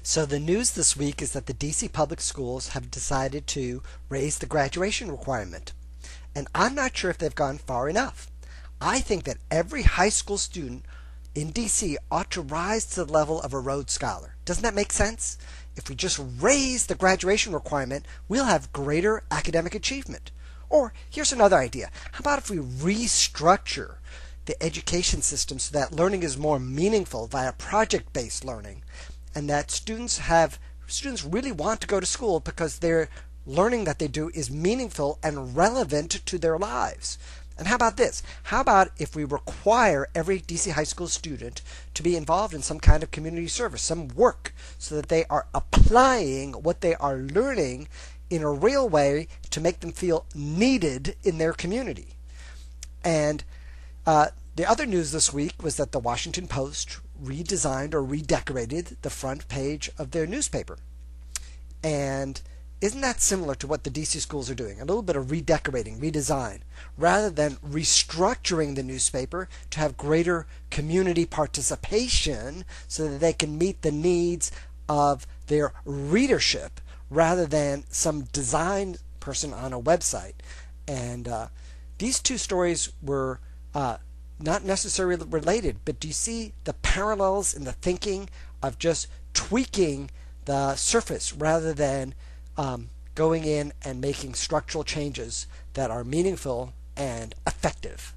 So the news this week is that the DC public schools have decided to raise the graduation requirement. And I'm not sure if they've gone far enough. I think that every high school student in DC ought to rise to the level of a Rhodes Scholar. Doesn't that make sense? If we just raise the graduation requirement, we'll have greater academic achievement. Or here's another idea. How about if we restructure the education system so that learning is more meaningful via project-based learning, and that students really want to go to school because their learning that they do is meaningful and relevant to their lives. And how about this? How about if we require every DC high school student to be involved in some kind of community service, some work, so that they are applying what they are learning in a real way to make them feel needed in their community. And the other news this week was that the Washington Post redesigned or redecorated the front page of their newspaper. And isn't that similar to what the DC schools are doing? A little bit of redecorating, redesign, rather than restructuring the newspaper to have greater community participation so that they can meet the needs of their readership rather than some design person on a website. And these two stories were not necessarily related, but do you see the parallels in the thinking of just tweaking the surface rather than going in and making structural changes that are meaningful and effective?